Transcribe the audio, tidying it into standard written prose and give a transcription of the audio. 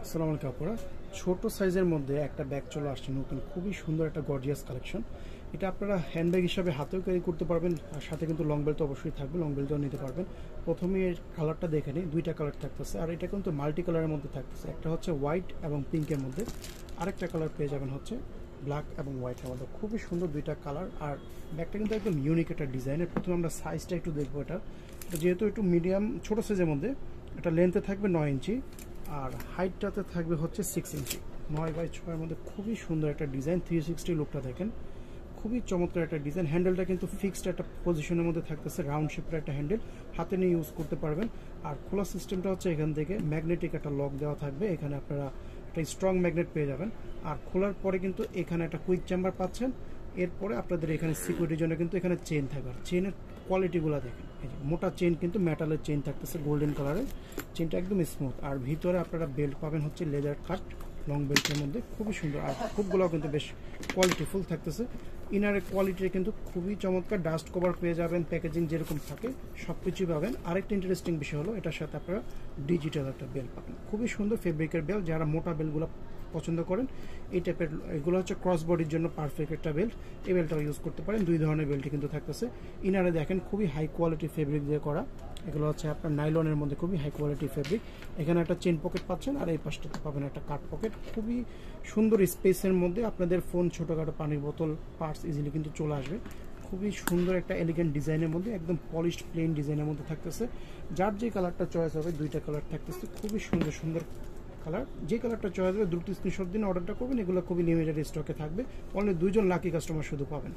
আসসালামু আলাইকুম আপুরা, ছোট সাইজের মধ্যে একটা ব্যাগ চলে আসছে নতুন, খুবই সুন্দর একটা গর্জিয়াস কালেকশন। এটা আপনারা হ্যান্ডব্যাগ হিসাবে হাতেও ক্যারি করতে পারবেন, আর সাথে কিন্তু লং বেল্ট অবশ্যই থাকবে, লং বেল্টও নিতে পারবেন। প্রথমে এর কালারটা দেখে নিই, দুইটা কালার থাকতেছে, আর এটা কিন্তু মাল্টি কালারের মধ্যে থাকতেছে। একটা হচ্ছে হোয়াইট এবং পিঙ্কের মধ্যে, আরেকটা কালার পেয়ে যাবেন হচ্ছে ব্ল্যাক এবং হোয়াইটের মধ্যে। খুবই সুন্দর দুইটা কালার, আর ব্যাগটা কিন্তু একদম ইউনিক একটা ডিজাইনের। প্রথমে আমরা সাইজটা একটু দেখবো। এটা যেহেতু একটু মিডিয়াম ছোট সাইজের মধ্যে, এটা লেন্থে থাকবে 9 ইঞ্চি আর হাইটটাতে থাকবে হচ্ছে 6 ইঞ্চি। 9x6 মধ্যে খুবই সুন্দর একটা ডিজাইন। 360 লুকটা দেখেন, খুবই চমৎকার একটা ডিজাইন। হ্যান্ডেলটা কিন্তু ফিক্সড একটা পজিশনের মধ্যে থাকতেছে, রাউন্ড শেপের একটা হ্যান্ডেল, হাতে নিয়ে ইউজ করতে পারবেন। আর খোলা সিস্টেমটা হচ্ছে এখান থেকে ম্যাগনেটিক একটা লক দেওয়া থাকবে, এখানে আপনারা একটা স্ট্রং ম্যাগনেট পেয়ে যাবেন। আর খোলার পরে কিন্তু এখানে একটা কুইক চেম্বার পাচ্ছেন। এরপরে আপনাদের এখানে সিকিউরিটির জন্য কিন্তু এখানে চেন থাকবে। আর চেনের কোয়ালিটিগুলো দেখেন, এই যে মোটা চেন, কিন্তু মেটালের চেন থাকতেছে, গোল্ডেন কালারের চেনটা, একদম স্মুথ। আর ভিতরে আপনারা বেল্ট পাবেন হচ্ছে লেদার কাট লং বেল্টের মধ্যে, খুবই সুন্দর। আর ফুটগুলো কিন্তু বেশ কোয়ালিটিফুল থাকতেছে। ইনারের কোয়ালিটি কিন্তু খুবই চমৎকার। ডাস্ট কভার পেয়ে যাবেন, প্যাকেজিং যেরকম থাকে সব কিছুই পাবেন। আরেকটা ইন্টারেস্টিং বিষয় হলো এটার সাথে আপনারা ডিজিটাল একটা বেল পাবেন, খুবই সুন্দর ফেব্রিকের বেল। যারা মোটা বেলগুলো পছন্দ করেন, এই টাইপের এগুলো হচ্ছে ক্রস বডির জন্য পারফেক্ট একটা বেল্ট। এই বেল্টটাও ইউজ করতে পারেন। দুই ধরনের বেল্টই কিন্তু থাকতেছে। ইনারে দেখেন খুবই হাই কোয়ালিটি ফেব্রিক দিয়ে করা, এগুলো হচ্ছে আপনার নাইলনের মধ্যে খুবই হাই কোয়ালিটি ফেব্রিক। এখানে একটা চেন পকেট পাচ্ছেন, আর এই পাশটাতে পাবেন একটা কাট পকেট। খুবই সুন্দর স্পেসের মধ্যে আপনাদের ফোন, ছোটোখাটো পানির বোতল, পার্স ইজিলি কিন্তু চলে আসবে। খুবই সুন্দর একটা এলিগেন্ট ডিজাইনের মধ্যে, একদম পলিশড প্লেন ডিজাইনের মধ্যে থাকতেছে। যার যে কালারটা চয়েস হবে, দুইটা কালার থাকতেছে, খুবই সুন্দর সুন্দর কালার। যে কালারটা চয়েস হবে দ্রুত স্ক্রিনশট দিন অর্ডারটা করবেন। এগুলো খুবই লিমিটেড স্টকে থাকবে, অনলি 2জন লাকি কাস্টমার শুধু পাবেন।